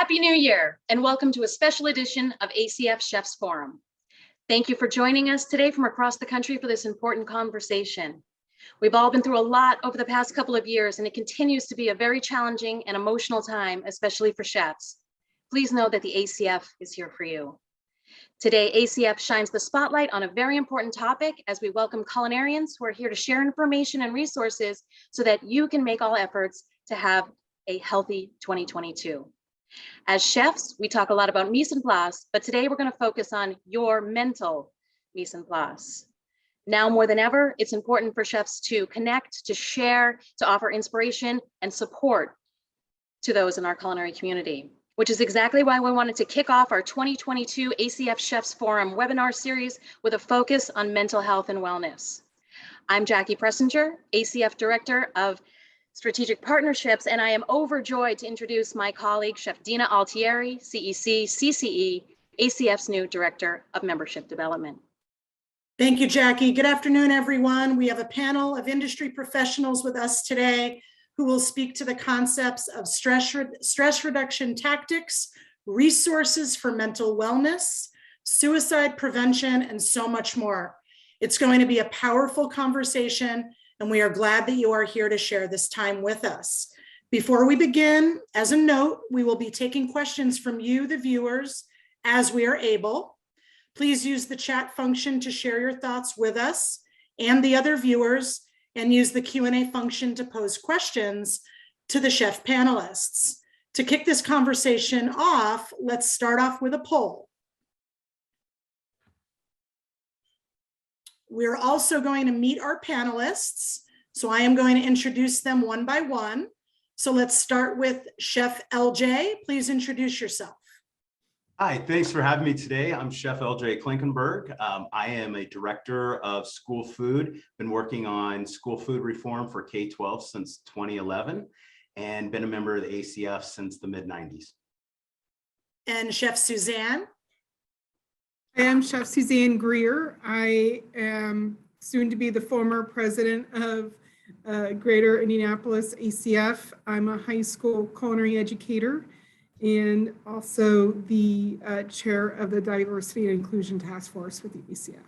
Happy New Year, and welcome to a special edition of ACF Chefs Forum. Thank you for joining us today from across the country for this important conversation. We've all been through a lot over the past couple of years, and it continues to be a very challenging and emotional time, especially for chefs. Please know that the ACF is here for you. Today, ACF shines the spotlight on a very important topic as we welcome culinarians who are here to share information and resources so that you can make all efforts to have a healthy 2022. As chefs, we talk a lot about mise en place, but today we're going to focus on your mental mise en place. Now more than ever, it's important for chefs to connect, to share, to offer inspiration and support to those in our culinary community, which is exactly why we wanted to kick off our 2022 ACF Chefs Forum webinar series with a focus on mental health and wellness. I'm Jackie Pressinger, ACF Director of Strategic Partnerships, and I am overjoyed to introduce my colleague, Chef Dina Altieri, CEC, CCE, ACF's new Director of Membership Development. Thank you, Jackie. Good afternoon, everyone. We have a panel of industry professionals with us today who will speak to the concepts of stress reduction tactics, resources for mental wellness, suicide prevention, and so much more. It's going to be a powerful conversation, and we are glad that you are here to share this time with us. Before we begin, as a note, we will be taking questions from you, the viewers, as we are able. Please use the chat function to share your thoughts with us and the other viewers, and use the Q&A function to pose questions to the chef panelists. To kick this conversation off, let's start off with a poll. We're also going to meet our panelists, so I am going to introduce them one by one. So let's start with Chef LJ. Please introduce yourself. Hi, thanks for having me today. I'm Chef LJ Klinkenberg. I am a director of school food, been working on school food reform for K-12 since 2011, and been a member of the ACF since the mid-90s. And Chef Susanne. I am Chef Susanne Grier. I am soon to be the former president of Greater Indianapolis ACF. I'm a high school culinary educator and also the chair of the Diversity and Inclusion Task Force with the ACF.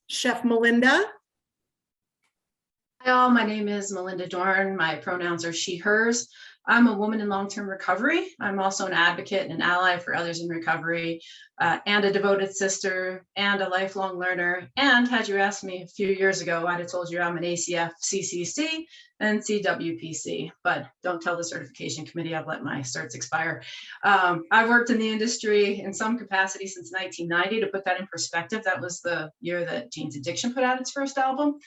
Chef Melinda. Hi all, my name is Melinda Dorn. My pronouns are she, hers. I'm a woman in long-term recovery. I'm also an advocate and an ally for others in recovery, and a devoted sister and a lifelong learner. And had you asked me a few years ago, I'd have told you I'm an ACF CCC and CWPC, but don't tell the certification committee I've let my certs expire. I've worked in the industry in some capacity since 1990. To put that in perspective, that was the year that Gene's Addiction put out its first album.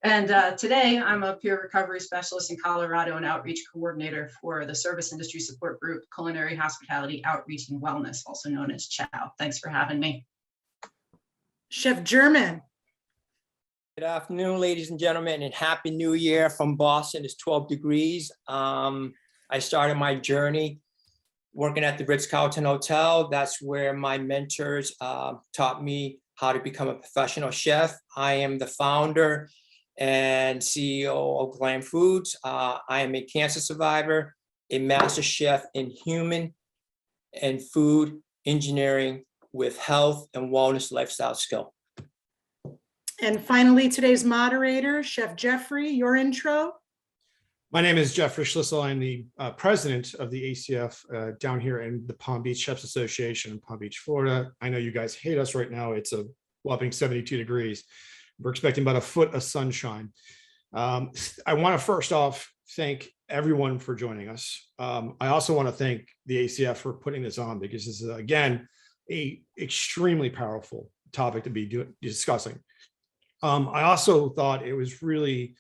And today I'm a peer recovery specialist in Colorado and outreach coordinator for the service industry support group, Culinary Hospitality Outreach and Wellness, also known as CHOW. Thanks for having me. Chef German. Good afternoon, ladies and gentlemen, and Happy New Year from Boston. It's 12 degrees. I started my journey working at the Ritz-Carlton Hotel. That's where my mentors taught me how to become a professional chef. I am the founder and CEO of Glam Foods. I am a cancer survivor, a master chef in human and food engineering with health and wellness lifestyle skill. And finally, today's moderator, Chef Jeffrey, your intro. My name is Jeffrey Schlissel. I'm the president of the ACF down here in the Palm Beach Chefs Association in Palm Beach, Florida. I know you guys hate us right now. It's a whopping 72 degrees. We're expecting about a foot of sunshine. I want to first off thank everyone for joining us. I also want to thank the ACF for putting this on, because this is, again, a extremely powerful topic to be discussing. I also thought it was really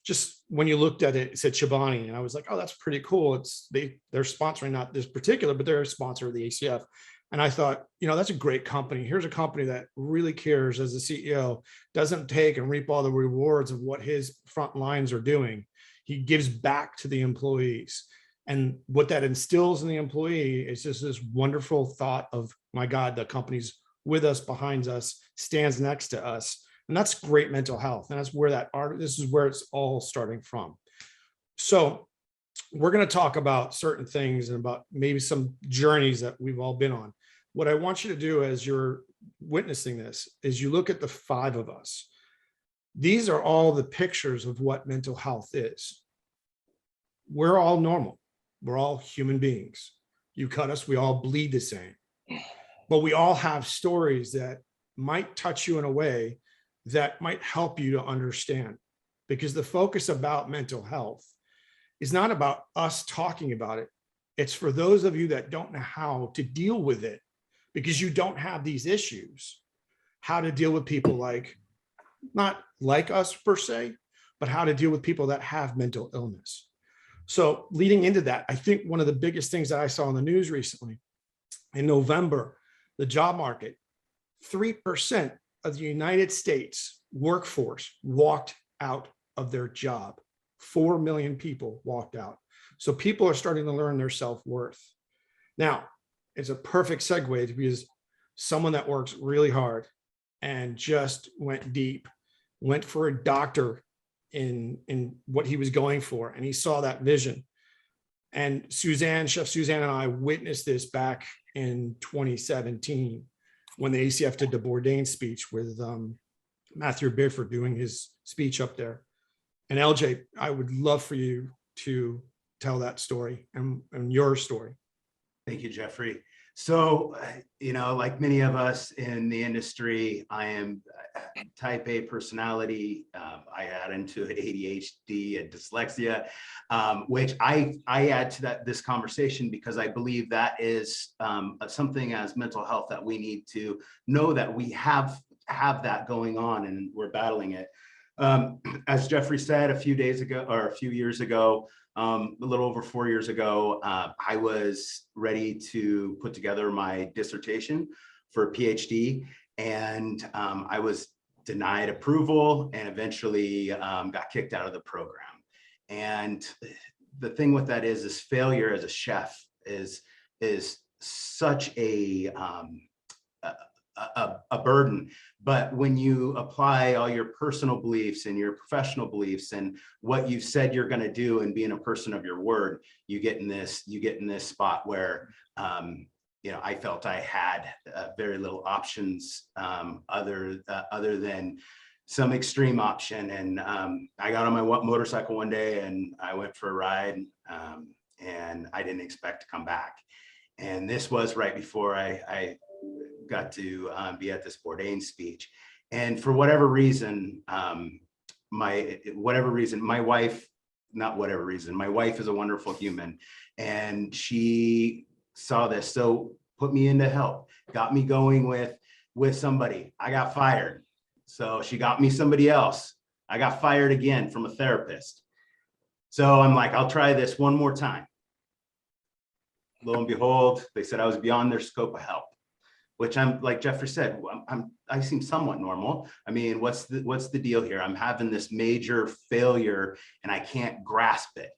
just when you looked at it, it said Chobani, and I was like, oh, that's pretty cool. They're sponsoring not this particular, but they're a sponsor of the ACF. And I thought, you know, that's a great company. Here's a company that really cares as a CEO, doesn't take and reap all the rewards of what his front lines are doing. He gives back to the employees. And what that instills in the employee is just this wonderful thought of, my God, the company's with us, behind us, stands next to us. And that's great mental health. And that's where this is where it's all starting from. So we're going to talk about certain things and about maybe some journeys that we've all been on. What I want you to do as you're witnessing this is you look at the 5 of us. These are all the pictures of what mental health is. We're all normal. We're all human beings. You cut us, we all bleed the same. But we all have stories that might touch you in a way that might help you to understand. Because the focus about mental health is not about us talking about it. It's for those of you that don't know how to deal with it because you don't have these issues, how to deal with people like, not like us per se, but how to deal with people that have mental illness. So leading into that, I think one of the biggest things that I saw in the news recently, in November, the job market, 3% of the United States workforce walked out of their job. 4 million people walked out. So people are starting to learn their self-worth. Now, it's a perfect segue to be someone that works really hard and just went deep, went for a doctor in what he was going for, and he saw that vision. And Susanne, Chef Susanne and I witnessed this back in 2017 when the ACF did the Bourdain speech with Matthew Bifford doing his speech up there. And LJ, I would love for you to tell that story and your story. Thank you, Jeffrey. So, like many of us in the industry, I am type A personality. I add into it ADHD and dyslexia, which I add to this conversation because I believe that is something as mental health that we need to know that we have that going on and we're battling it. As Jeffrey said, a few years ago, a little over 4 years ago, I was ready to put together my dissertation for a PhD, and I was denied approval and eventually got kicked out of the program. And the thing with that is failure as a chef is such a burden. But when you apply all your personal beliefs and your professional beliefs and what you've said you're going to do and being a person of your word, you get in this spot where I felt I had very little options other than some extreme option. And I got on my motorcycle one day and I went for a ride, and I didn't expect to come back. And this was right before I got to be at this Bourdain speech. And for whatever reason, my wife is a wonderful human, and she saw this, so put me in to help, got me going with somebody. I got fired, so she got me somebody else. I got fired again from a therapist. So I'm like, I'll try this one more time. Lo and behold, they said I was beyond their scope of help, which I'm, like Jeffrey said, I seem somewhat normal. I mean, what's the deal here? I'm having this major failure and I can't grasp it.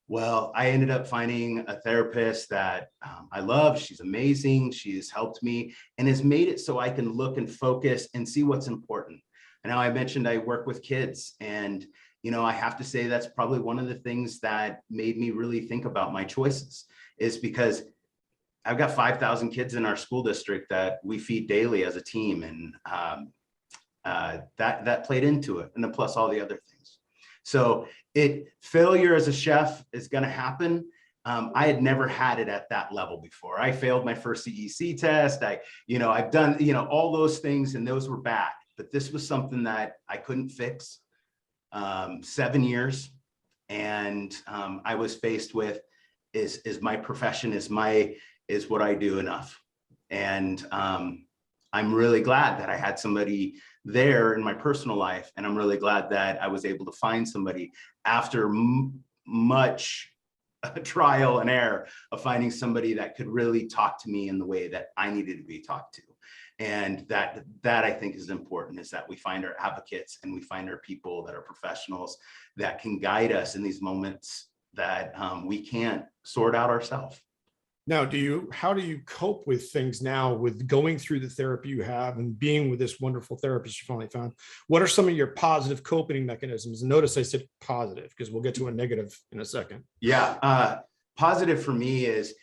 Well, I ended up finding a therapist that I love. She's amazing. She's helped me and has made it so I can look and focus and see what's important. And now I mentioned I work with kids, and I have to say that's probably one of the things that made me really think about my choices, is because I've got 5,000 kids in our school district that we feed daily as a team, and that played into it, and then plus all the other things. So failure as a chef is going to happen. I had never had it at that level before. I failed my first CEC test. I've done all those things, and those were bad. But this was something that I couldn't fix. 7 years, and I was faced with is my profession, is what I do enough? And I'm really glad that I had somebody there in my personal life. And I'm really glad that I was able to find somebody after much trial and error of finding somebody that could really talk to me in the way that I needed to be talked to. And that I think is important, is that we find our advocates and we find our people that are professionals that can guide us in these moments that we can't sort out ourselves. Now, how do you cope with things now with going through the therapy you have and being with this wonderful therapist you finally found? What are some of your positive coping mechanisms? Notice I said positive because we'll get to a negative in a second. Yeah, positive for me is,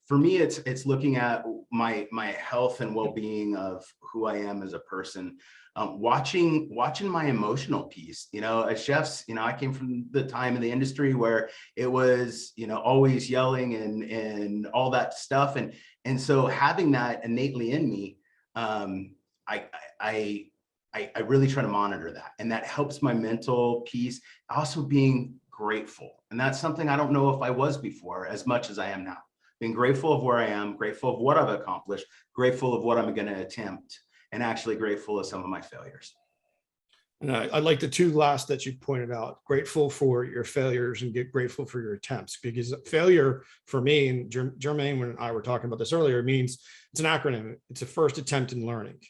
for me, it's looking at my health and well-being of who I am as a person. Watching my emotional piece, as chefs, I came from the time in the industry where it was, always yelling and all that stuff. And so having that innately in me, I really try to monitor that, and that helps my mental piece. Also being grateful. And that's something I don't know if I was before as much as I am now. Being grateful of where I am, grateful of what I've accomplished, grateful of what I'm going to attempt, and actually grateful of some of my failures. And I like the two last that you pointed out, grateful for your failures and get grateful for your attempts, because failure for me, and Jermaine and I were talking about this earlier, means it's an acronym. It's a first attempt in learning.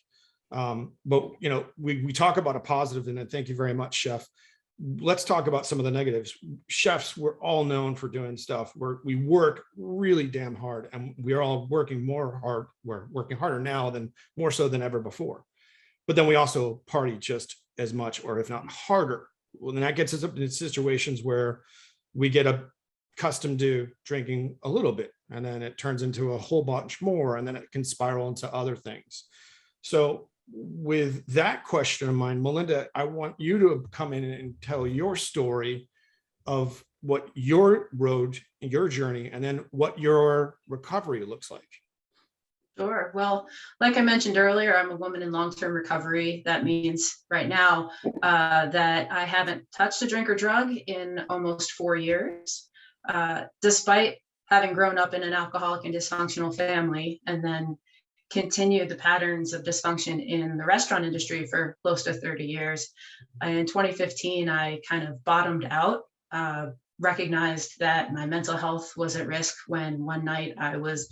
But we talk about a positive, and thank you very much, Chef. Let's talk about some of the negatives. Chefs, we're all known for doing stuff where we work really damn hard, and we're all working hard. We're working harder now than more so than ever before. But then we also party just as much, or if not harder. Well, then that gets us up in situations where we get accustomed to drinking a little bit, and then it turns into a whole bunch more, and then it can spiral into other things. So with that question of mine, Melinda, I want you to come in and tell your story of what your road, your journey, and then what your recovery looks like. Sure. Well, like I mentioned earlier, I'm a woman in long-term recovery. That means right now that I haven't touched a drink or drug in almost 4 years, despite having grown up in an alcoholic and dysfunctional family, and then continued the patterns of dysfunction in the restaurant industry for close to 30 years. In 2015, I kind of bottomed out, recognized that my mental health was at risk when one night I was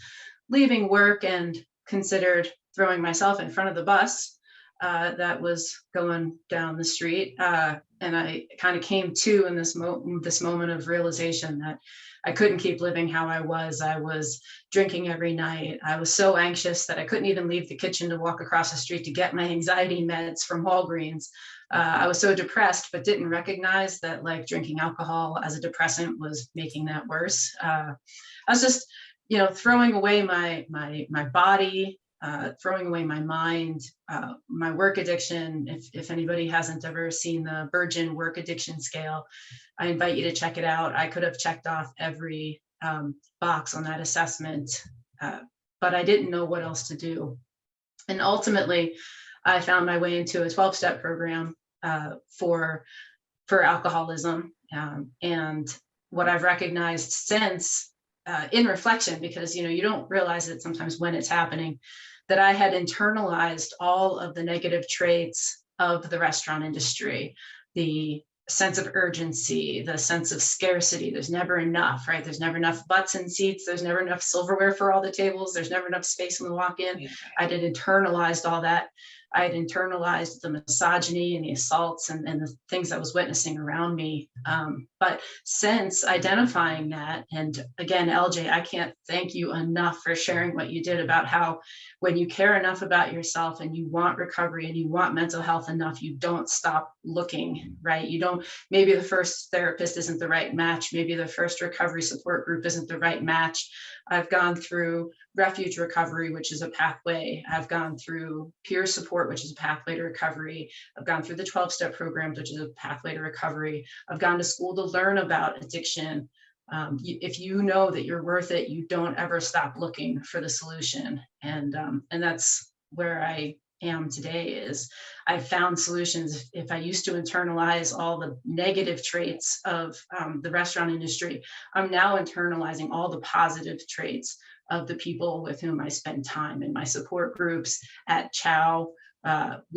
leaving work and considered throwing myself in front of the bus that was going down the street. And I kind of came to in this moment of realization that I couldn't keep living how I was. I was drinking every night. I was so anxious that I couldn't even leave the kitchen to walk across the street to get my anxiety meds from Walgreens. I was so depressed, but didn't recognize that like drinking alcohol as a depressant was making that worse. I was just, throwing away my body, throwing away my mind, my work addiction. If anybody hasn't ever seen the Virgin work addiction scale, I invite you to check it out. I could have checked off every box on that assessment, but I didn't know what else to do. And ultimately, I found my way into a 12-step program for alcoholism. And what I've recognized since, in reflection, because you don't realize it sometimes when it's happening, that I had internalized all of the negative traits of the restaurant industry, the sense of urgency, the sense of scarcity. There's never enough, right? There's never enough butts in seats. There's never enough silverware for all the tables. There's never enough space when we walk in. Yeah. I had internalized all that. I had internalized the misogyny and the assaults and the things I was witnessing around me. But since identifying that, and again, LJ, I can't thank you enough for sharing what you did about how when you care enough about yourself and you want recovery and you want mental health enough, you don't stop looking, right? You don't, maybe the first therapist isn't the right match. Maybe the first recovery support group isn't the right match. I've gone through refuge recovery, which is a pathway. I've gone through peer support, which is a pathway to recovery. I've gone through the 12-step programs, which is a pathway to recovery. I've gone to school to learn about addiction. If you know that you're worth it, you don't ever stop looking for the solution. And that's where I am today. Is I've found solutions. If I used to internalize all the negative traits of the restaurant industry, I'm now internalizing all the positive traits of the people with whom I spend time in my support groups, at Chow,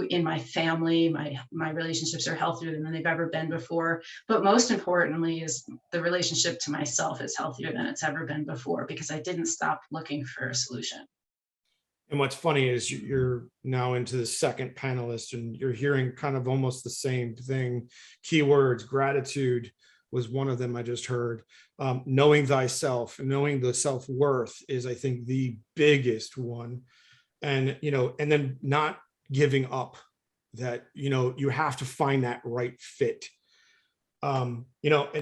in my family. My relationships are healthier than they've ever been before. But most importantly is the relationship to myself is healthier than it's ever been before, because I didn't stop looking for a solution. And what's funny is you're now into the second panelist and you're hearing kind of almost the same thing, keywords, gratitude, was one of them I just heard. Knowing thyself, knowing the self-worth is, I think, the biggest one. And, and then not giving up, that, you have to find that right fit. And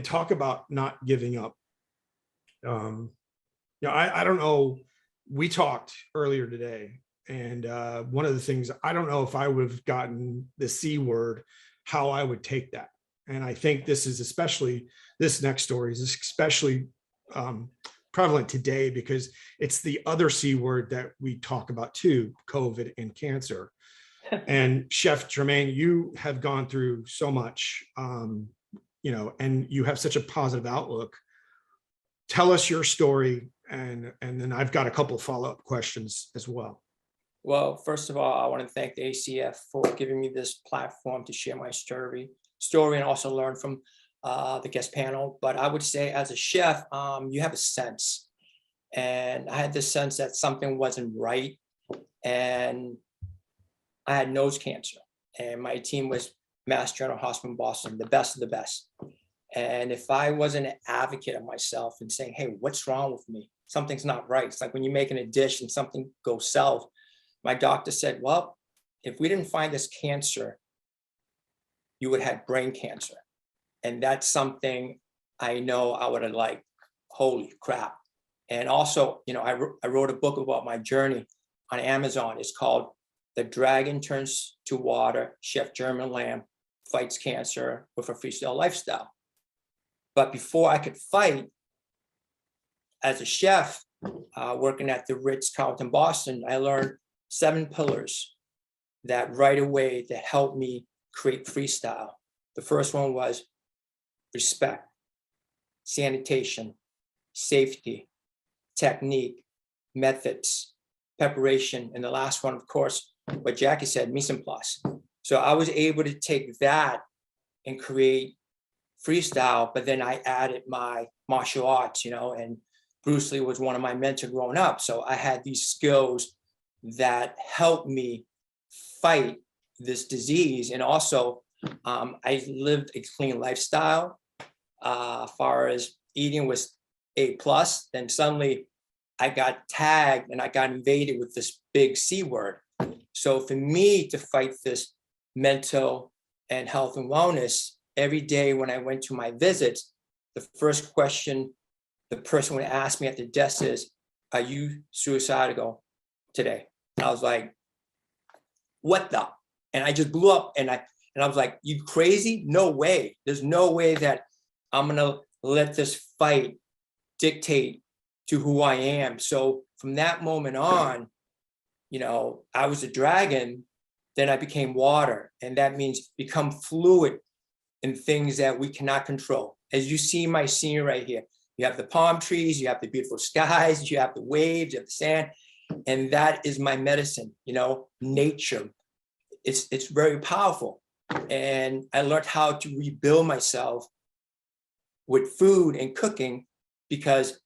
talk about not giving up. I don't know, we talked earlier today, and one of the things, I don't know if I would have gotten the C word, how I would take that. And I think this next story is especially prevalent today, because it's the other C word that we talk about too, COVID and cancer. And Chef Jermaine, you have gone through so much, and you have such a positive outlook. Tell us your story, and then I've got a couple of follow-up questions as well. Well, first of all, I want to thank the ACF for giving me this platform to share my story and also learn from the guest panel. But I would say, as a chef, you have a sense, and I had this sense that something wasn't right, and I had nose cancer, and my team was Mass General Hospital in Boston, the best of the best. And if I wasn't an advocate of myself and saying, hey, what's wrong with me? Something's not right. It's like when you're making a dish and something goes south. My doctor said, well, if we didn't find this cancer, you would have had brain cancer. And that's something I know I would have like, holy crap. And also, I wrote a book about my journey on Amazon. It's called The Dragon Turns to Water, Chef German Lamb Fights Cancer with a Freestyle Lifestyle. But before I could fight, as a chef, working at the Ritz-Carlton Boston, I learned 7 pillars that right away that helped me create freestyle. The first one was respect, sanitation, safety, technique, methods, preparation, and the last one, of course, what Jackie said, mise en place. So I was able to take that and create freestyle, but then I added my martial arts, and Bruce Lee was one of my mentors growing up. So I had these skills that helped me fight this disease. And also, I lived a clean lifestyle. Far as eating was A+, then suddenly I got tagged and I got invaded with this big C word. So for me to fight this mental and health and wellness, every day when I went to my visits, the first question the person would ask me at the desk is, are you suicidal today? And I was like, what the? And I just blew up, and I was like, you crazy? No way. There's no way that I'm gonna let this fight dictate to who I am. So from that moment on, I was a dragon, then I became water. And that means become fluid in things that we cannot control. As you see my scene right here, you have the palm trees, you have the beautiful skies, you have the waves, you have the sand, and that is my medicine, nature. It's very powerful. And I learned how to rebuild myself with food and cooking because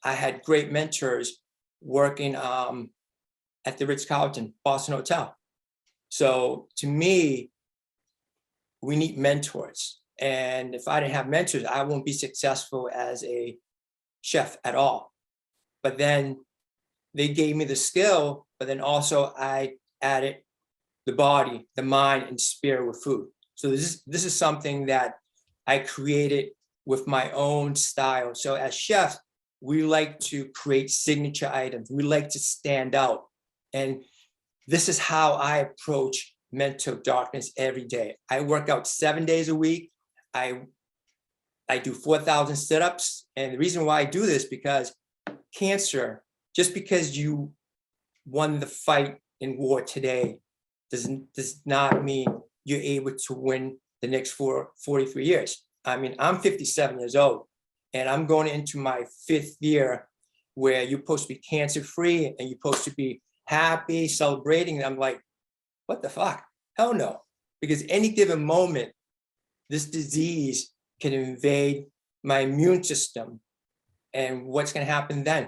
I had great mentors working at the Ritz-Carlton Boston Hotel. So to me, we need mentors. And if I didn't have mentors, I won't be successful as a chef at all. But then they gave me the skill, but then also I added the body, the mind, and spirit with food. So this is something that I created with my own style. So as chefs, we like to create signature items. We like to stand out. And this is how I approach mental darkness every day. I work out 7 days a week. I do 4,000 sit-ups. And the reason why I do this, because cancer, just because you won the fight in war today, does not mean you're able to win the next 43 years. I mean, I'm 57 years old, and I'm going into my 5th year where you're supposed to be cancer-free and you're supposed to be happy, celebrating. And I'm like, what the fuck? Hell no. Because any given moment, this disease can invade my immune system. And what's going to happen then?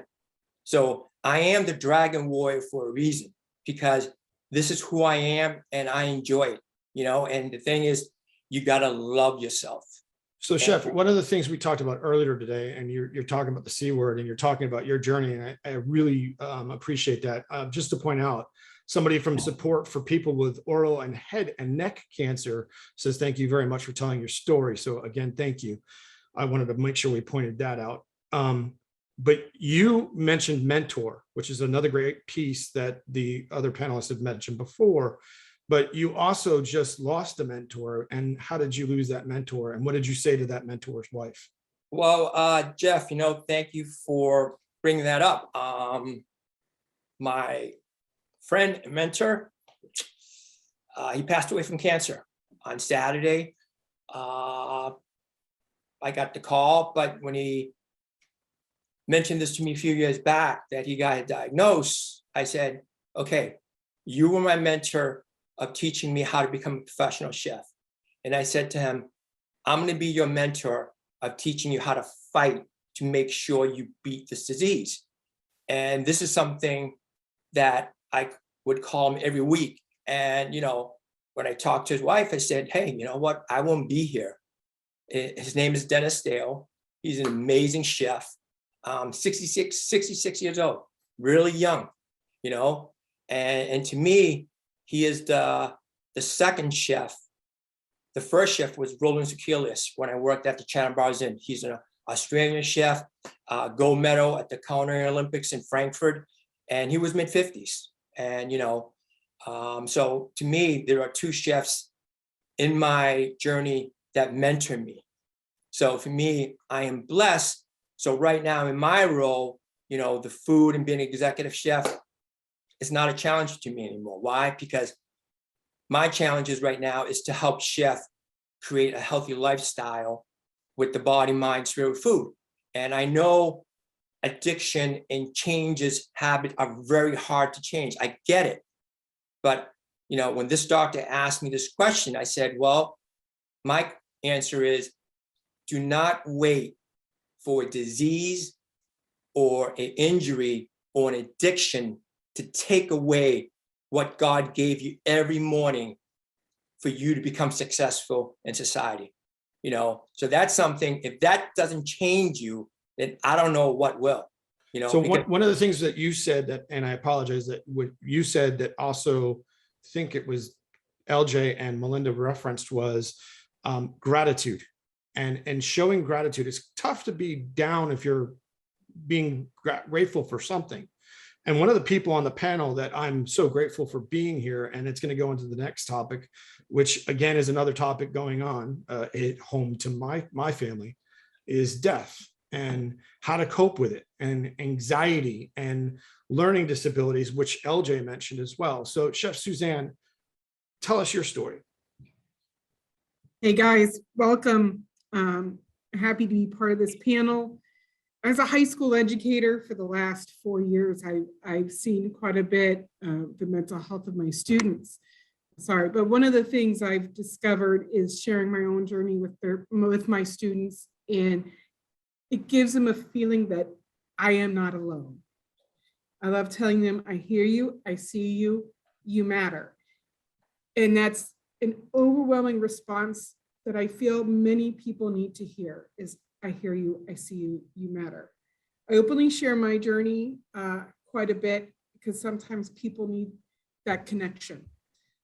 So I am the dragon warrior for a reason, because this is who I am and I enjoy it, And the thing is, you got to love yourself. So Chef, one of the things we talked about earlier today, and you're talking about the C word and you're talking about your journey, and I really appreciate that. Just to point out, somebody from Support for People with Oral and Head and Neck Cancer says, thank you very much for telling your story. So again, thank you. I wanted to make sure we pointed that out. But you mentioned mentor, which is another great piece that the other panelists have mentioned before. But you also just lost a mentor. And how did you lose that mentor? And what did you say to that mentor's wife? Well, Jeff, thank you for bringing that up. My friend and mentor, he passed away from cancer on Saturday. I got the call, but when he mentioned this to me a few years back that he got diagnosed, I said, okay, you were my mentor of teaching me how to become a professional chef. And I said to him, I'm going to be your mentor of teaching you how to fight to make sure you beat this disease. And this is something that I would call him every week. And, when I talked to his wife, I said, hey, you know what? I won't be here. His name is Dennis Dale. He's an amazing chef. 66 years old, really young, and to me, he is the second chef. The first chef was Roland Zukilis when I worked at the Chatham Bars Inn. He's an Australian chef, gold medal at the Culinary Olympics in Frankfurt, and he was mid-50s. And, so to me, there are two chefs in my journey that mentor me. So for me, I am blessed. So right now in my role, the food and being an executive chef is not a challenge to me anymore. Why? Because my challenges right now is to help chef create a healthy lifestyle with the body, mind, spirit, food. And I know addiction and changes, habit are very hard to change. I get it. But, when this doctor asked me this question, I said, well, my answer is do not wait for a disease or an injury or an addiction to take away what God gave you every morning for you to become successful in society. So that's something, if that doesn't change you, then I don't know what will. So one of the things that you said that, and I apologize, that what you said that also think it was LJ and Melinda referenced was gratitude. And showing gratitude. It's tough to be down if you're being grateful for something. And one of the people on the panel that I'm so grateful for being here, and it's going to go into the next topic, which again is another topic going on at home to my family, is death and how to cope with it, and anxiety and learning disabilities, which LJ mentioned as well. So Chef Susanne, tell us your story. Hey guys, welcome. Happy to be part of this panel. As a high school educator for the last 4 years, I've seen quite a bit of the mental health of my students. But one of the things I've discovered is sharing my own journey with my students, and it gives them a feeling that I am not alone. I love telling them, I hear you, I see you, you matter. And that's an overwhelming response that I feel many people need to hear is, I hear you, I see you, you matter. I openly share my journey quite a bit because sometimes people need that connection.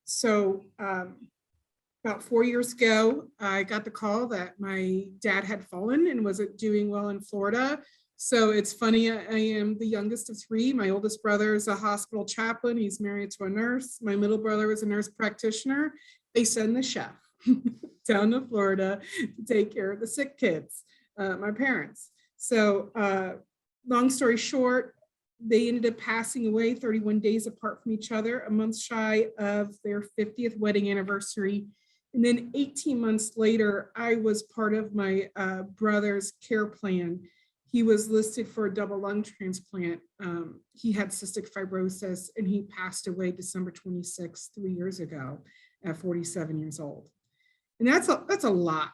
So about 4 years ago, I got the call that my dad had fallen and wasn't doing well in Florida. So it's funny, I am the youngest of three. My oldest brother is a hospital chaplain. He's married to a nurse. My middle brother is a nurse practitioner. They send the chef down to Florida to take care of the sick kids, my parents. So long story short, they ended up passing away 31 days apart from each other, a month shy of their 50th wedding anniversary. And then 18 months later, I was part of my brother's care plan. He was listed for a double lung transplant. He had cystic fibrosis and he passed away December 26, 3 years ago at 47 years old. And that's a lot.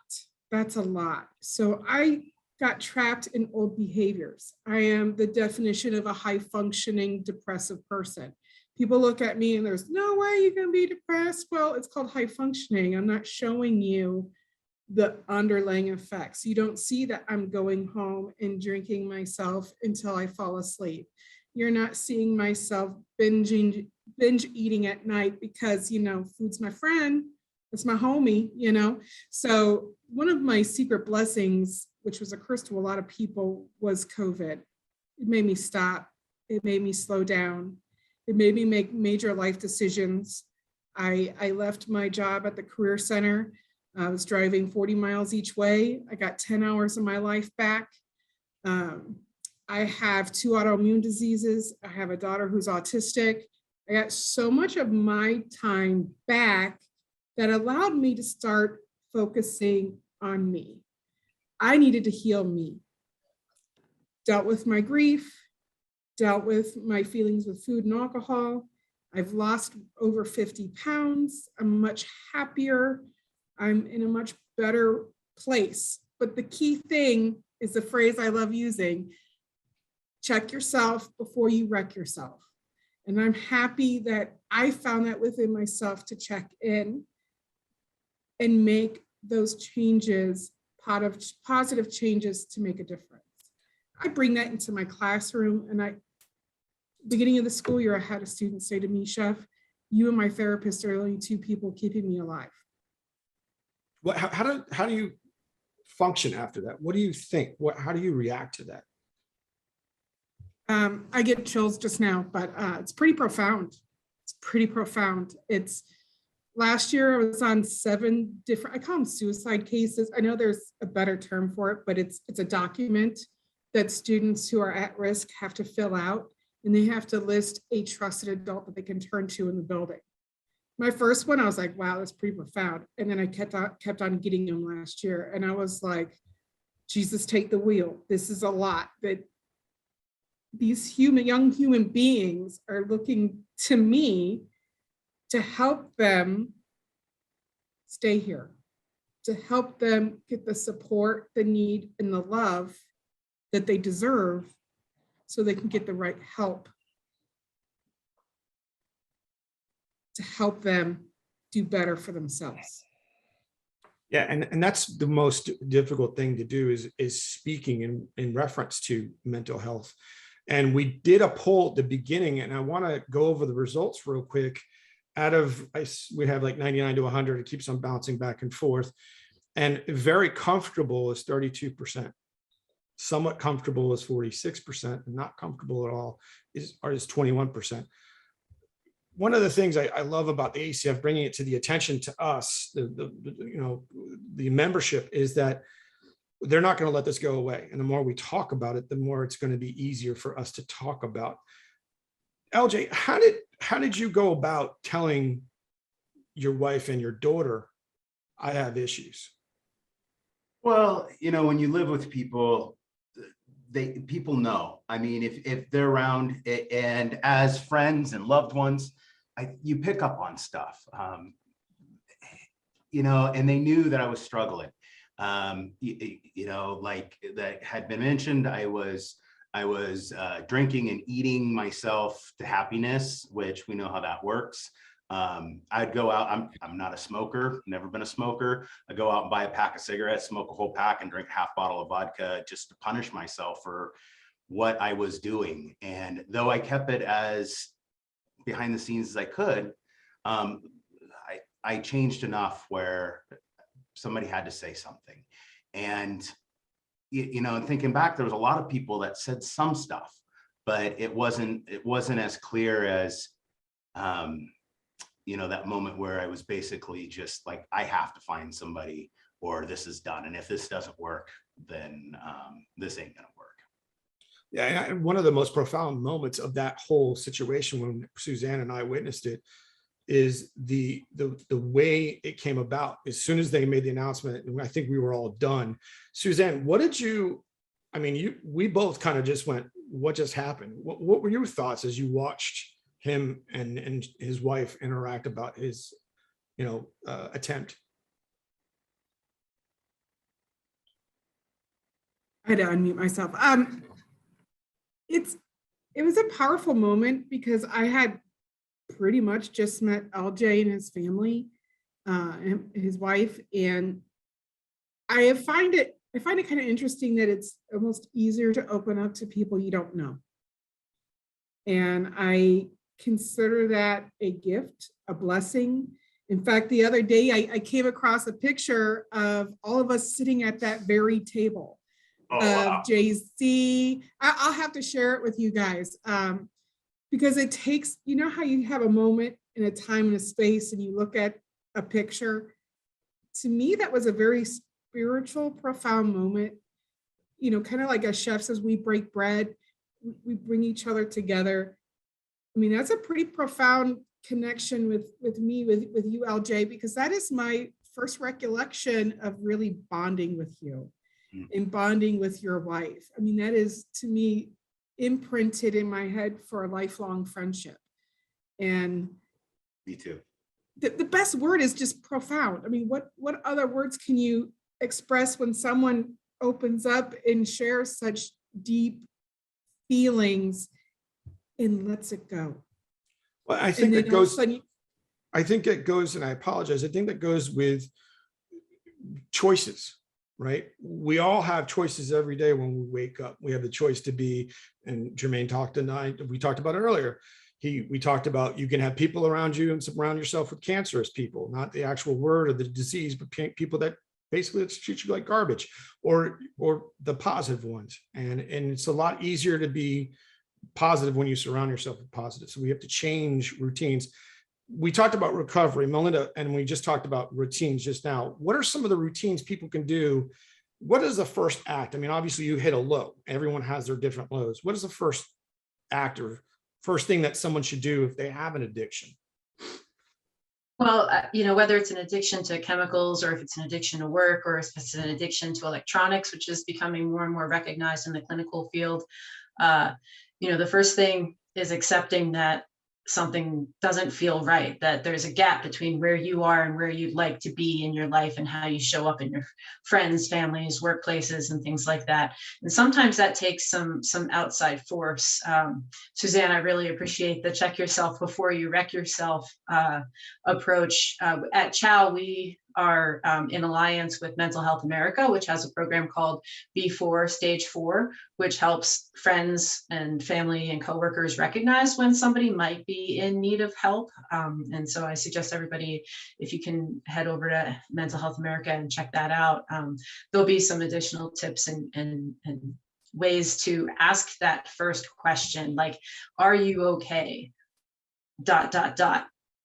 That's a lot. So I got trapped in old behaviors. I am the definition of a high functioning depressive person. People look at me and there's no way you can be depressed. Well, it's called high functioning. I'm not showing you the underlying effects. You don't see that I'm going home and drinking myself until I fall asleep. You're not seeing myself binge eating at night because, you know, food's my friend, it's my homie, you know? So one of my secret blessings, which was a curse to a lot of people, was COVID. It made me stop. It made me slow down. It made me make major life decisions. I left my job at the Career Center. I was driving 40 miles each way. I got 10 hours of my life back. I have 2 autoimmune diseases. I have a daughter who's autistic. I got so much of my time back that allowed me to start focusing on me. I needed to heal me. Dealt with my grief, dealt with my feelings with food and alcohol. I've lost over 50 pounds. I'm much happier. I'm in a much better place. But the key thing is the phrase I love using: check yourself before you wreck yourself. And I'm happy that I found that within myself to check in and make those changes, positive changes to make a difference. I bring that into my classroom, and beginning of the school year, I had a student say to me, "Chef, you and my therapist are the only 2 people keeping me alive." What, how do you function after that? What do you think? How do you react to that? I get chills just now, but it's pretty profound. It's pretty profound. It's last year I was on 7 different, I call them suicide cases. I know there's a better term for it, but it's a document that students who are at risk have to fill out, and they have to list a trusted adult that they can turn to in the building. My first one, I was like, wow, that's pretty profound. And then I kept on getting them last year. And I was like, Jesus, take the wheel. This is a lot. That these young human beings are looking to me to help them stay here, to help them get the support, the need, and the love that they deserve so they can get the right help to help them do better for themselves. Yeah, and that's the most difficult thing to do is speaking in reference to mental health. And we did a poll at the beginning, and I want to go over the results real quick. We have like 99 to 100. It keeps on bouncing back and forth. And very comfortable is 32%. Somewhat comfortable is 46%, and not comfortable at all is 21%. One of the things I love about the ACF bringing it to the attention to us, the membership, is that they're not going to let this go away. And the more we talk about it, the more it's going to be easier for us to talk about. LJ, how did you go about telling your wife and your daughter, I have issues? Well, when you live with people, people know. I mean, if they're around, and as friends and loved ones, you pick up on stuff, and they knew that I was struggling. Like that had been mentioned, I was drinking and eating myself to happiness, which we know how that works. I'd go out, I'm not a smoker, never been a smoker. I go out and buy a pack of cigarettes, smoke a whole pack, and drink half bottle of vodka just to punish myself for what I was doing. And though I kept it as behind the scenes as I could, I changed enough where somebody had to say something. And thinking back, there was a lot of people that said some stuff, but it wasn't as clear as that moment where I was basically just like, I have to find somebody, or this is done. And if this doesn't work, then this ain't gonna work. Yeah, and one of the most profound moments of that whole situation when Susanne and I witnessed it is the way it came about. As soon as they made the announcement, and I think we were all done. Susanne, we both kind of just went, what just happened? What were your thoughts as you watched him and his wife interact about his, attempt? I had to unmute myself. It was a powerful moment because I had pretty much just met LJ and his family, and his wife, and I find it kind of interesting that it's almost easier to open up to people you don't know. And I consider that a gift, a blessing. In fact, the other day I came across a picture of all of us sitting at that very table of JC. I'll have to share it with you guys because it takes, you know how you have a moment in a time and a space and you look at a picture. To me, that was a very spiritual, profound moment. You know, kind of like a chef says, we break bread, we bring each other together. I mean, that's a pretty profound connection with me, with you, LJ, because that is my first recollection of really bonding with you and bonding with your wife. I mean, that is, to me, imprinted in my head for a lifelong friendship. And Me too. the best word is just profound. I mean, what other words can you express when someone opens up and shares such deep feelings and lets it go? Well, I think it goes, and I apologize, I think that goes with choices, right? We all have choices every day when we wake up. We have the choice to be, and Jermaine talked tonight, we talked about it earlier. We talked about you can have people around you and surround yourself with cancerous people, not the actual word of the disease, but people that basically treat you like garbage, or the positive ones. And it's a lot easier to be positive when you surround yourself with positive. So we have to change routines. We talked about recovery, Melinda, and we just talked about routines just now. What are some of the routines people can do? What is the first act? I mean, obviously you hit a low. Everyone has their different lows. What is the first act or first thing that someone should do if they have an addiction? Well, whether it's an addiction to chemicals or if it's an addiction to work or if it's an addiction to electronics, which is becoming more and more recognized in the clinical field, the first thing is accepting that something doesn't feel right, that there's a gap between where you are and where you'd like to be in your life and how you show up in your friends, families, workplaces, and things like that. And sometimes that takes some outside force. Susanne, I really appreciate the check yourself before you wreck yourself approach. At CHOW, we are in alliance with Mental Health America, which has a program called B4 Stage 4, which helps friends and family and coworkers recognize when somebody might be in need of help. And so I suggest everybody, if you can head over to Mental Health America and check that out, there'll be some additional tips and ways to ask that first question, like, are you okay? ...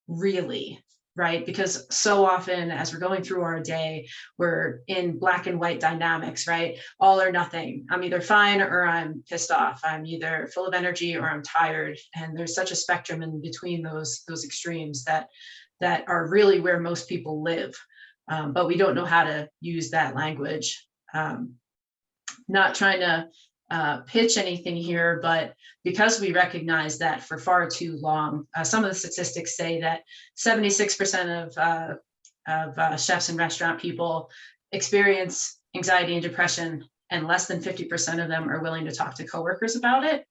Really? Right? Because so often as we're going through our day, we're in black and white dynamics, right? All or nothing. I'm either fine or I'm pissed off. I'm either full of energy or I'm tired. And there's such a spectrum in between those extremes that are really where most people live. But we don't know how to use that language. Not trying to pitch anything here, but because we recognize that for far too long, some of the statistics say that 76% of chefs and restaurant people experience anxiety and depression, and less than 50% of them are willing to talk to coworkers about it.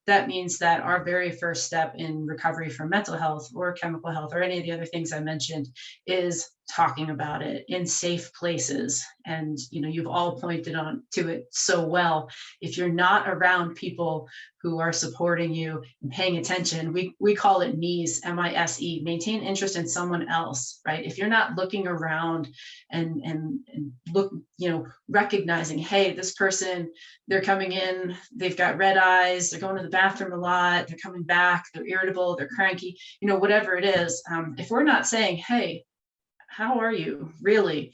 That means that our very first step in recovery from mental health or chemical health or any of the other things I mentioned is talking about it in safe places. And you've all pointed on to it so well. If you're not around people who are supporting you and paying attention, we call it MISE, M-I-S-E, maintain interest in someone else, right? If you're not looking around and look, recognizing, hey, this person, they're coming in, they've got red eyes, they're going to the bathroom a lot, they're coming back, they're irritable, they're cranky, whatever it is. If we're not saying, hey, how are you really,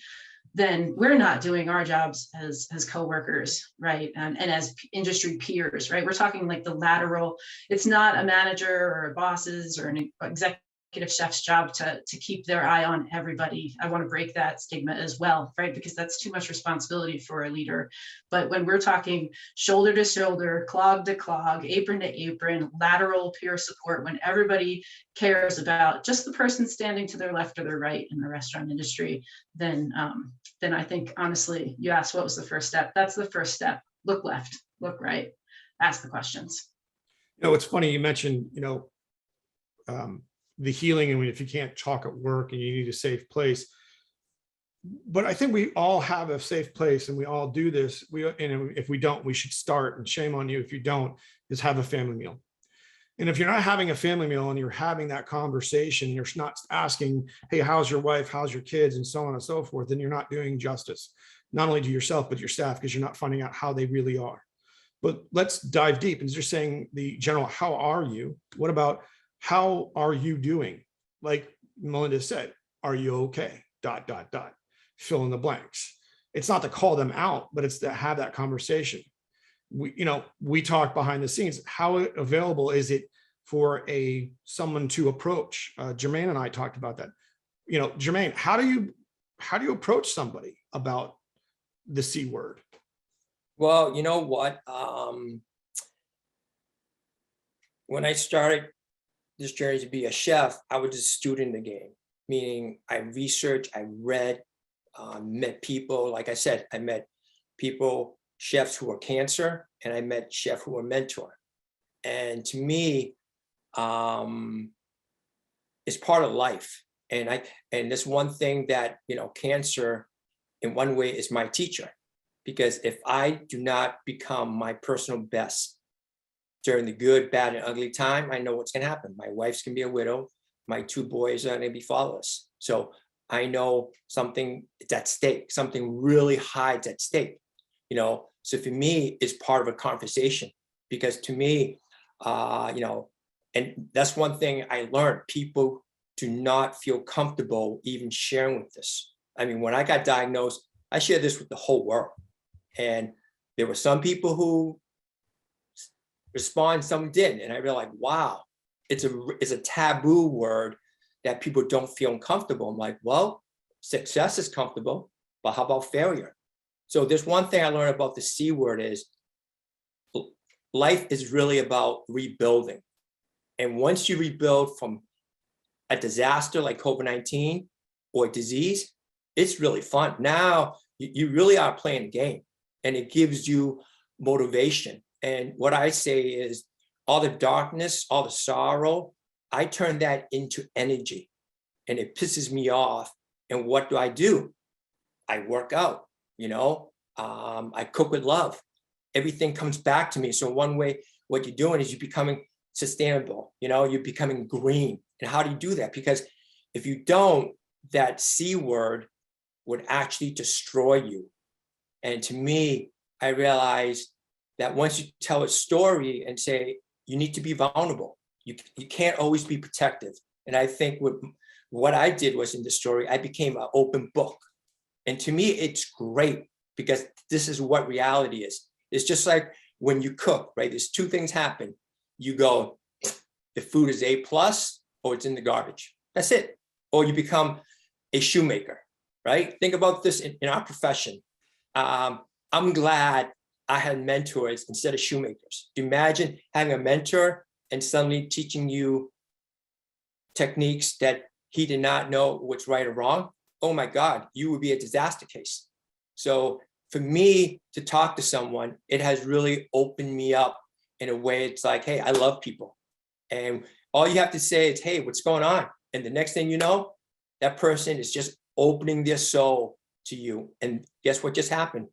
then we're not doing our jobs as coworkers, right? And as industry peers, right? We're talking like the lateral, it's not a manager or a boss's or an executive chef's job to keep their eye on everybody. I want to break that stigma as well, right? Because that's too much responsibility for a leader. But when we're talking shoulder to shoulder, clog to clog, apron to apron, lateral peer support, when everybody cares about just the person standing to their left or their right in the restaurant industry, then I think, honestly, you asked what was the first step. That's the first step. Look left, look right, ask the questions. It's funny you mentioned, the healing, and if you can't talk at work and you need a safe place, but I think we all have a safe place and we all do this. And if we don't, we should start, and shame on you if you don't, is have a family meal. And if you're not having a family meal and you're having that conversation, you're not asking, hey, how's your wife? How's your kids? And so on and so forth, then you're not doing justice, not only to yourself, but your staff, because you're not finding out how they really are. But let's dive deep. And just saying the general, how are you? What about how are you doing? Like Melinda said, are you okay? ... Fill in the blanks. It's not to call them out, but it's to have that conversation. We talk behind the scenes. How available is it for someone to approach? Jermaine and I talked about that. Jermaine, how do you approach somebody about the C word? Well, you know what? When I started this journey to be a chef, I was a student in the game, meaning I researched, I read, met people. Like I said, I met people, chefs who were cancer, and I met chefs who were mentor. And to me, it's part of life. And this one thing that, cancer in one way is my teacher, because if I do not become my personal best during the good, bad, and ugly time, I know what's going to happen. My wife's going to be a widow. My 2 boys are going to be fatherless. So I know something is at stake, something really high is at stake, So for me, it's part of a conversation, because to me, and that's one thing I learned, people do not feel comfortable even sharing with this. I mean, when I got diagnosed, I shared this with the whole world. And there were some people who respond, some didn't. And I realized, wow, it's a taboo word that people don't feel uncomfortable. I'm like, well, success is comfortable, but how about failure? So there's one thing I learned about the C word is life is really about rebuilding. And once you rebuild from a disaster like COVID-19 or disease, it's really fun. Now you really are playing a game, and it gives you motivation. And what I say is all the darkness, all the sorrow, I turn that into energy, and it pisses me off. And what do? I work out, I cook with love. Everything comes back to me. So one way, what you're doing is you're becoming sustainable, you're becoming green. And how do you do that? Because if you don't, that C word would actually destroy you. And to me, I realized that once you tell a story and say, you need to be vulnerable, you can't always be protective. And I think what I did was, in the story, I became an open book. And to me, it's great, because this is what reality is. It's just like when you cook, right? There's 2 things happen. You go, the food is A+, or it's in the garbage. That's it. Or you become a shoemaker, right? Think about this in our profession. I'm glad I had mentors instead of shoemakers. Imagine having a mentor and suddenly teaching you techniques that he did not know what's right or wrong. Oh my God, you would be a disaster case. So for me to talk to someone, it has really opened me up in a way. It's like, hey, I love people. And all you have to say is, hey, what's going on? And the next thing you know, that person is just opening their soul to you. And guess what just happened?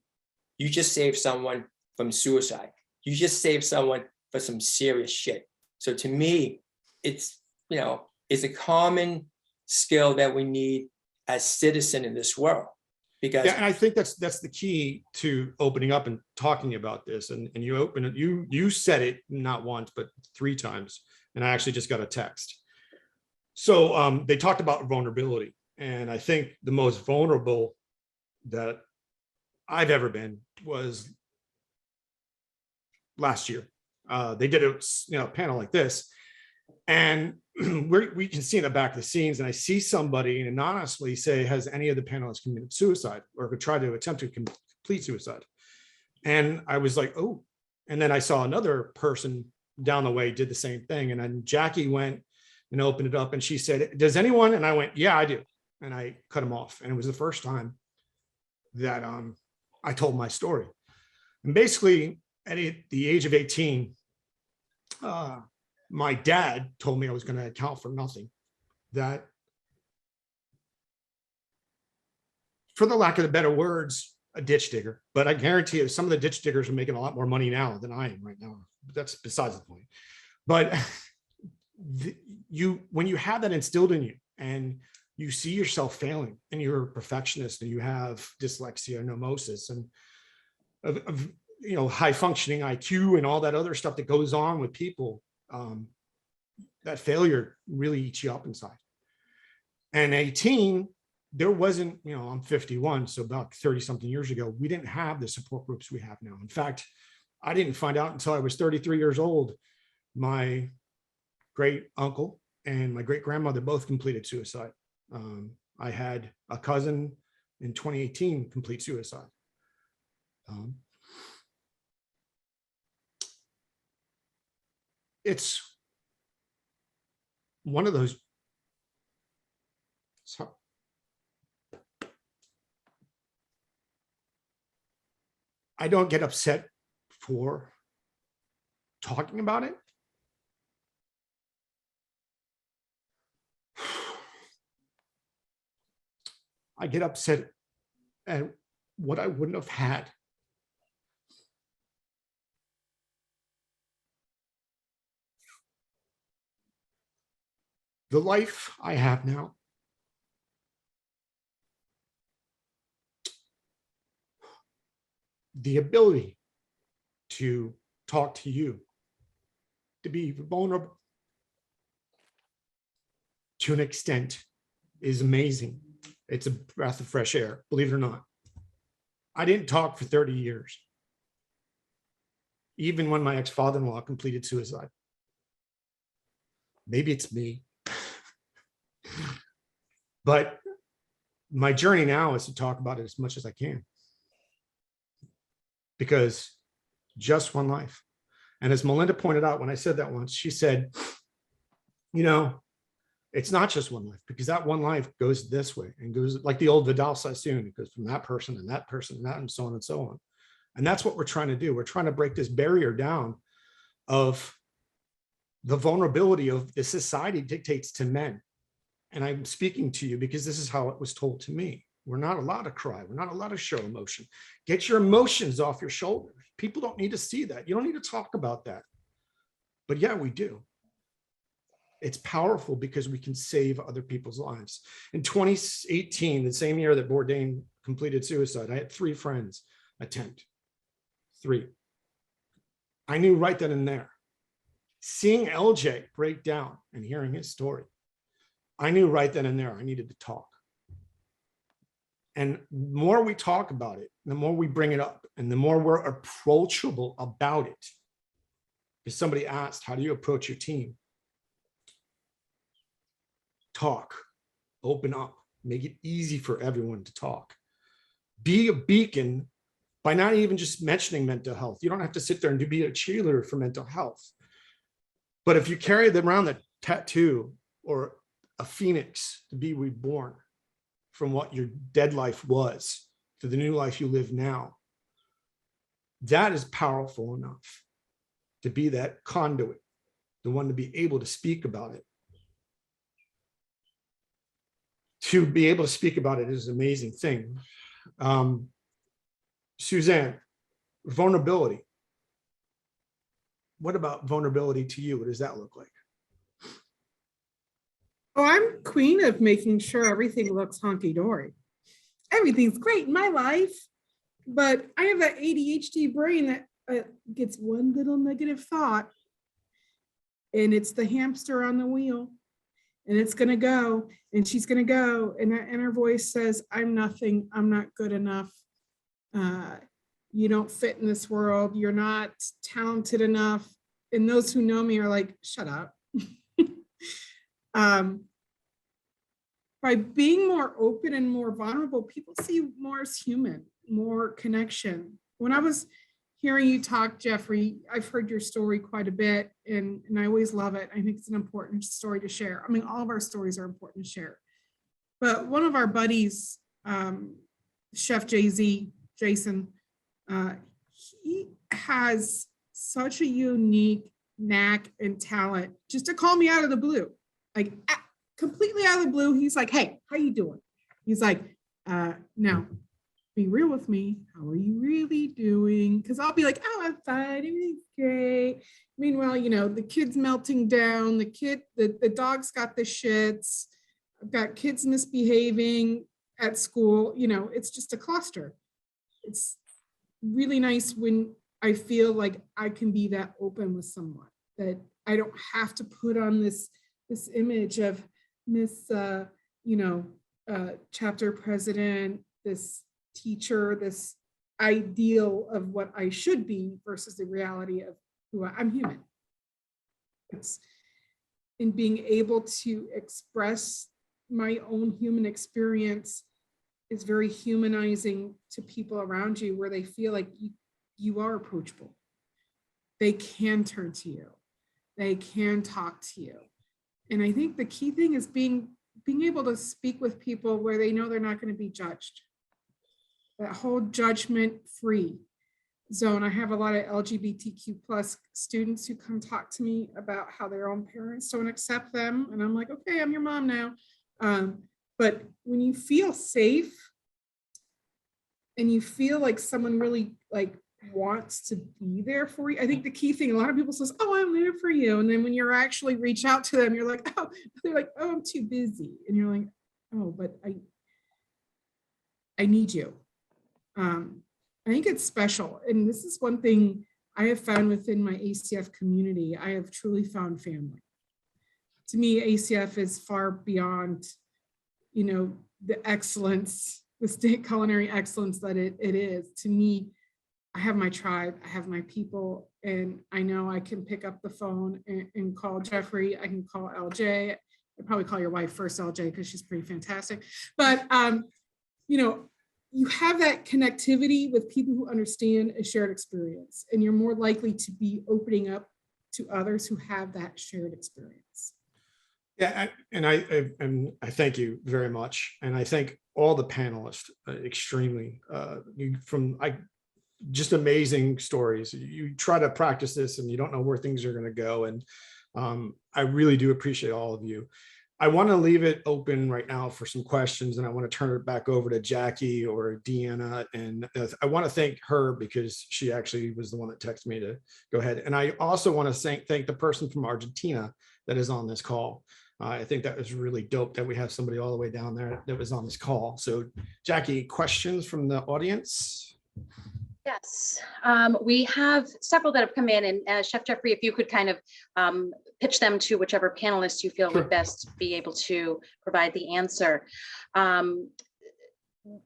You just saved someone from suicide. You just saved someone for some serious shit. So to me, it's a common skill that we need as citizens in this world. Because yeah, and I think that's the key to opening up and talking about this. And you said it not once, but 3 times. And I actually just got a text. So they talked about vulnerability. And I think the most vulnerable that I've ever been was last year. They did a panel like this, and we can see in the back of the scenes, and I see somebody anonymously say, has any of the panelists committed suicide or could try to attempt to complete suicide? And I was like, oh. And then I saw another person down the way did the same thing. And then Jackie went and opened it up, and she said, does anyone? And I went, yeah, I do. And I cut him off. And it was the first time that I told my story. And basically at the age of 18, my dad told me I was going to account for nothing, that for the lack of the better words, a ditch digger. But I guarantee you some of the ditch diggers are making a lot more money now than I am right now. But that's besides the point. But when you have that instilled in you and you see yourself failing and you're a perfectionist and you have dyslexia and nomosis and high functioning IQ and all that other stuff that goes on with people, that failure really eats you up inside. And 18, there wasn't, I'm 51, so about 30 something years ago, we didn't have the support groups we have now. In fact, I didn't find out until I was 33 years old. My great uncle and my great grandmother both completed suicide. I had a cousin in 2018 complete suicide. It's one of those. So I don't get upset for talking about it. I get upset at what I wouldn't have had. The life I have now, the ability to talk to you, to be vulnerable to an extent is amazing. It's a breath of fresh air, believe it or not. I didn't talk for 30 years, even when my ex-father-in-law completed suicide. Maybe it's me. But my journey now is to talk about it as much as I can. Because just one life. And as Melinda pointed out, when I said that once, she said, it's not just one life, because that one life goes this way and goes like the old Vidal Sassoon. It goes from that person and that person and that and so on and so on. And that's what we're trying to do. We're trying to break this barrier down of the vulnerability of the society dictates to men. And I'm speaking to you because this is how it was told to me. We're not allowed to cry. We're not allowed to show emotion. Get your emotions off your shoulders. People don't need to see that. You don't need to talk about that. But yeah, we do. It's powerful because we can save other people's lives. In 2018, the same year that Bourdain completed suicide, I had 3 friends attempt. 3. I knew right then and there. Seeing LJ break down and hearing his story, I knew right then and there I needed to talk. And the more we talk about it, the more we bring it up, and the more we're approachable about it. If somebody asked, how do you approach your team? Talk, open up, make it easy for everyone to talk. Be a beacon by not even just mentioning mental health. You don't have to sit there and be a cheerleader for mental health. But if you carry them around the tattoo or a phoenix to be reborn from what your dead life was to the new life you live now, that is powerful enough to be that conduit, the one to be able to speak about it. To be able to speak about it is an amazing thing. Susanne, vulnerability. What about vulnerability to you? What does that look like? Oh, I'm queen of making sure everything looks honky-dory. Everything's great in my life, but I have that ADHD brain that gets one little negative thought, and it's the hamster on the wheel, and it's gonna go, and she's gonna go, and that inner voice says, I'm nothing, I'm not good enough. You don't fit in this world, you're not talented enough. And those who know me are like, shut up. By being more open and more vulnerable, people see more as human, more connection. When I was hearing you talk, Jeffrey, I've heard your story quite a bit, and I always love it. I think it's an important story to share. I mean, all of our stories are important to share. But one of our buddies, Chef Jason, he has such a unique knack and talent just to call me out of the blue, like completely out of the blue. He's like, hey, how you doing? He's like, Now, be real with me. How are you really doing? Because I'll be like, oh, I'm fine. Everything's great. Meanwhile, you know, the kid's melting down. The dog's got the shits. I've got kids misbehaving at school. You know, it's just a cluster. It's really nice when I feel like I can be that open with someone, that I don't have to put on this image of Miss, chapter president, this teacher, this ideal of what I should be versus the reality of who I'm human. It's in being able to express my own human experience is very humanizing to people around you, where they feel like you are approachable. They can turn to you. They can talk to you. And I think the key thing is being able to speak with people where they know they're not going to be judged. That whole judgment-free zone. I have a lot of LGBTQ plus students who come talk to me about how their own parents don't accept them. And I'm like, okay, I'm your mom now. But when you feel safe and you feel like someone really like wants to be there for you, I think the key thing, a lot of people says, oh, I'm there for you. And then when you're actually reach out to them, you're like, oh, they're like, oh, I'm too busy. And you're like, oh, but I need you. I think it's special. And this is one thing I have found within my ACF community. I have truly found family. To me, ACF is far beyond, the excellence, the state culinary excellence that it is. To me, I have my tribe, I have my people, and I know I can pick up the phone and call Jeffrey. I can call LJ. I'd probably call your wife first, LJ, because she's pretty fantastic. But, you have that connectivity with people who understand a shared experience, and you're more likely to be opening up to others who have that shared experience. Yeah, and I thank you very much, and I thank all the panelists extremely. Just amazing stories. You try to practice this, and you don't know where things are going to go, and I really do appreciate all of you. I want to leave it open right now for some questions, and I want to turn it back over to Jackie or Deanna. And I want to thank her because she actually was the one that texted me to go ahead. And I also want to thank the person from Argentina that is on this call. I think that was really dope that we have somebody all the way down there that was on this call. So Jackie, questions from the audience? Yes, we have several that have come in, and Chef Jeffrey, if you could kind of pitch them to whichever panelist you feel would best be able to provide the answer.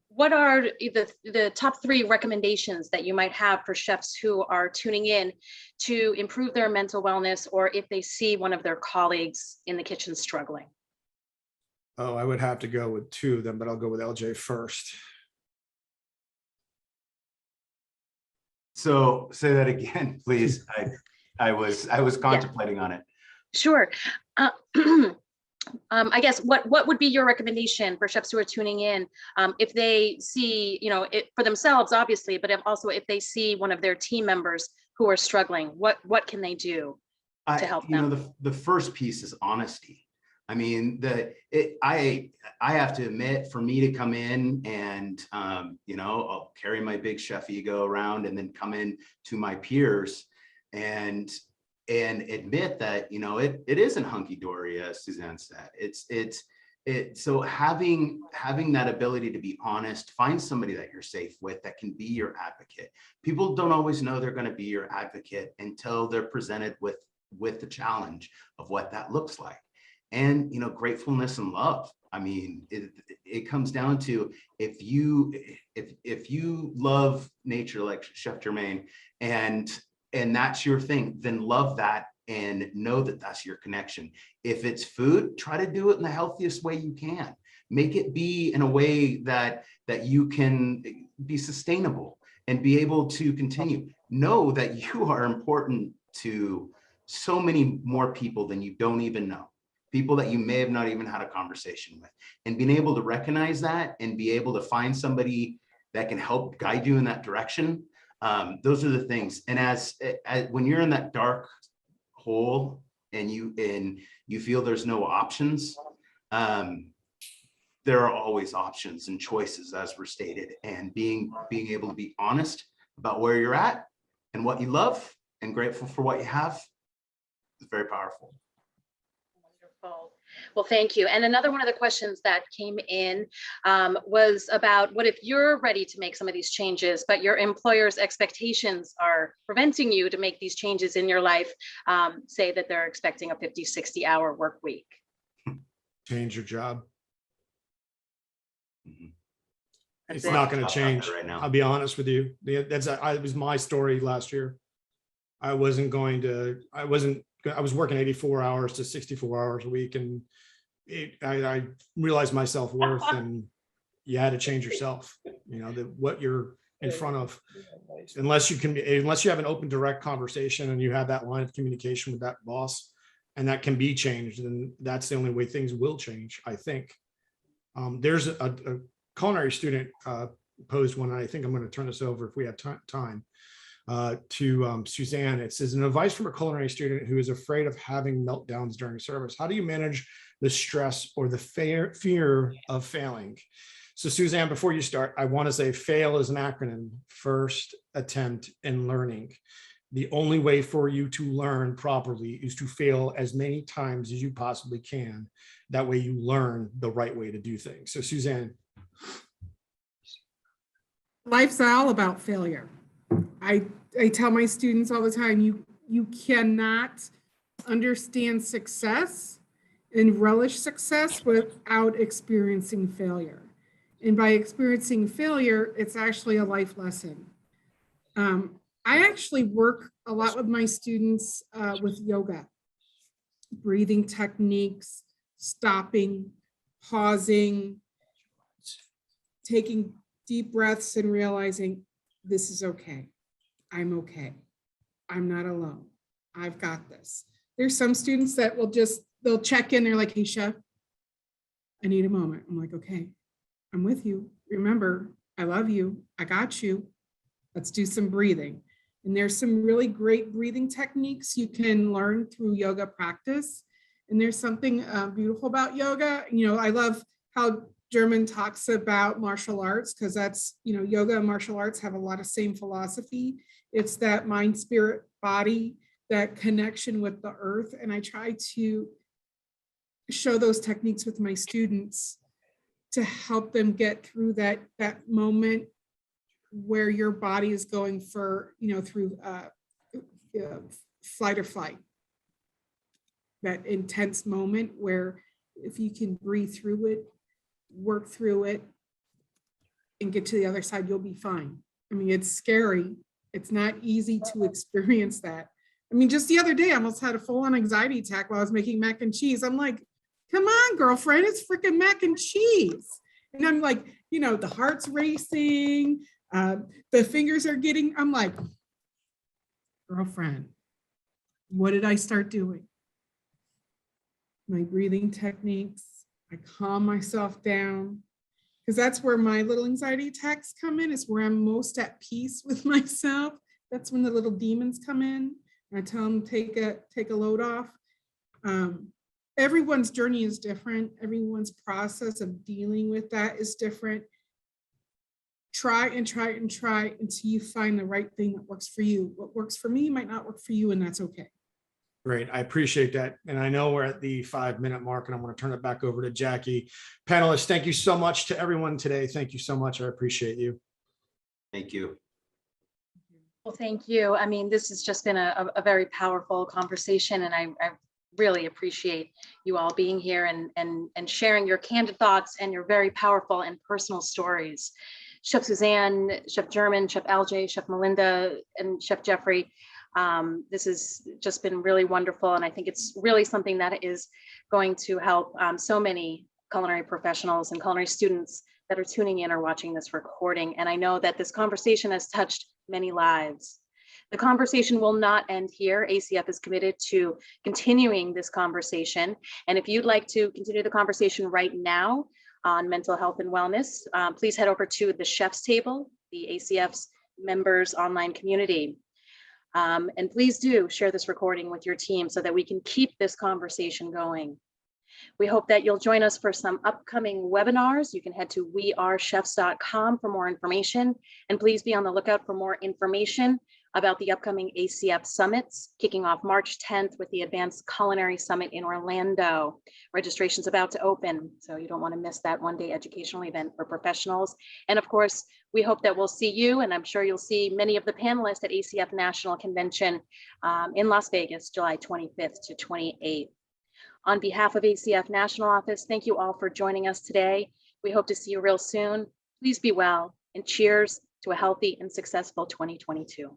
What are the top 3 recommendations that you might have for chefs who are tuning in to improve their mental wellness, or if they see one of their colleagues in the kitchen struggling? Oh, I would have to go with 2 of them, but I'll go with LJ first. So say that again, please. I was contemplating on it. Sure. I guess what would be your recommendation for chefs who are tuning in if they see, it for themselves, obviously, but also if they see one of their team members who are struggling, what can they do to help them? The first piece is honesty. I mean, I have to admit, for me to come in and, I'll carry my big chef ego around and then come in to my peers and admit that, it isn't hunky-dory, as Susanne said. So having that ability to be honest, find somebody that you're safe with that can be your advocate. People don't always know they're going to be your advocate until they're presented with the challenge of what that looks like. And, gratefulness and love. I mean, it comes down to if you love nature like Chef Germain and that's your thing, then love that and know that that's your connection. If it's food, try to do it in the healthiest way you can. Make it be in a way that you can be sustainable and be able to continue. Know that you are important to so many more people than you don't even know. People that you may have not even had a conversation with, and being able to recognize that and be able to find somebody that can help guide you in that direction. Those are the things. And as when you're in that dark hole and you feel there's no options, there are always options and choices, as were stated, and being able to be honest about where you're at and what you love and grateful for what you have is very powerful. Wonderful. Well, thank you. And another one of the questions that came in was about what if you're ready to make some of these changes, but your employer's expectations are preventing you to make these changes in your life, say that they're expecting a 50, 60-hour work week. Change your job. That's It's it. not going to Talk about change. that right now. I'll be honest with you. It was my story last year. I was working 84 hours to 64 hours a week, and I realized my self-worth, and you had to change yourself, you know, that what you're in front of, unless you have an open, direct conversation and you have that line of communication with that boss, and that can be changed, then that's the only way things will change, I think. There's a culinary student posed one, and I think I'm going to turn this over if we have time to Susanne. It says, an advice from a culinary student who is afraid of having meltdowns during service. How do you manage the stress or the fear of failing? So Susanne, before you start, I want to say FAIL is an acronym: first attempt in learning. The only way for you to learn properly is to fail as many times as you possibly can. That way you learn the right way to do things. So Susanne. Life's all about failure. I tell my students all the time, you cannot understand success and relish success without experiencing failure. And by experiencing failure, it's actually a life lesson. I actually work a lot with my students with yoga, breathing techniques, stopping, pausing, taking deep breaths and realizing this is okay. I'm okay. I'm not alone. I've got this. There's some students that they'll check in. They're like, hey, chef, I need a moment. I'm like, okay, I'm with you. Remember, I love you. I got you. Let's do some breathing. And there's some really great breathing techniques you can learn through yoga practice. And there's something beautiful about yoga. You know, I love how German talks about martial arts, because that's, you know, yoga and martial arts have a lot of same philosophy. It's that mind, spirit, body, that connection with the earth. And I try to show those techniques with my students to help them get through that moment where your body is going for, you know, through flight or flight. That intense moment where if you can breathe through it, work through it, and get to the other side, you'll be fine. I mean, it's scary. It's not easy to experience that. I mean, just the other day, I almost had a full-on anxiety attack while I was making mac and cheese. I'm like, come on, girlfriend, it's freaking mac and cheese. And I'm like, you know, the heart's racing, the fingers are getting, I'm like, girlfriend, what did I start doing? My breathing techniques. I calm myself down, because that's where my little anxiety attacks come in, is where I'm most at peace with myself. That's when the little demons come in. And I tell them, take a load off. Everyone's journey is different. Everyone's process of dealing with that is different. Try and try and try until you find the right thing that works for you. What works for me might not work for you, and that's okay. Great. I appreciate that. And I know we're at the 5-minute mark, and I'm going to turn it back over to Jackie. Panelists, thank you so much to everyone today. Thank you so much. I appreciate you. Thank you. Well, thank you. I mean, this has just been a very powerful conversation, and I really appreciate you all being here and sharing your candid thoughts and your very powerful and personal stories. Chef Susanne, Chef German, Chef LJ, Chef Melinda, and Chef Jeffrey, this has just been really wonderful. And I think it's really something that is going to help so many culinary professionals and culinary students that are tuning in or watching this recording. And I know that this conversation has touched many lives. The conversation will not end here. ACF is committed to continuing this conversation. And if you'd like to continue the conversation right now on mental health and wellness, please head over to the Chef's Table, the ACF's members online community. And please do share this recording with your team so that we can keep this conversation going. We hope that you'll join us for some upcoming webinars. You can head to wearechefs.com for more information, and please be on the lookout for more information about the upcoming ACF summits, kicking off March 10th with the Advanced Culinary Summit in Orlando. Registration's about to open, so you don't want to miss that one-day educational event for professionals. And of course, we hope that we'll see you, and I'm sure you'll see many of the panelists at ACF National Convention in Las Vegas, July 25th to 28th. On behalf of ACF National Office, thank you all for joining us today. We hope to see you real soon. Please be well, and cheers to a healthy and successful 2022.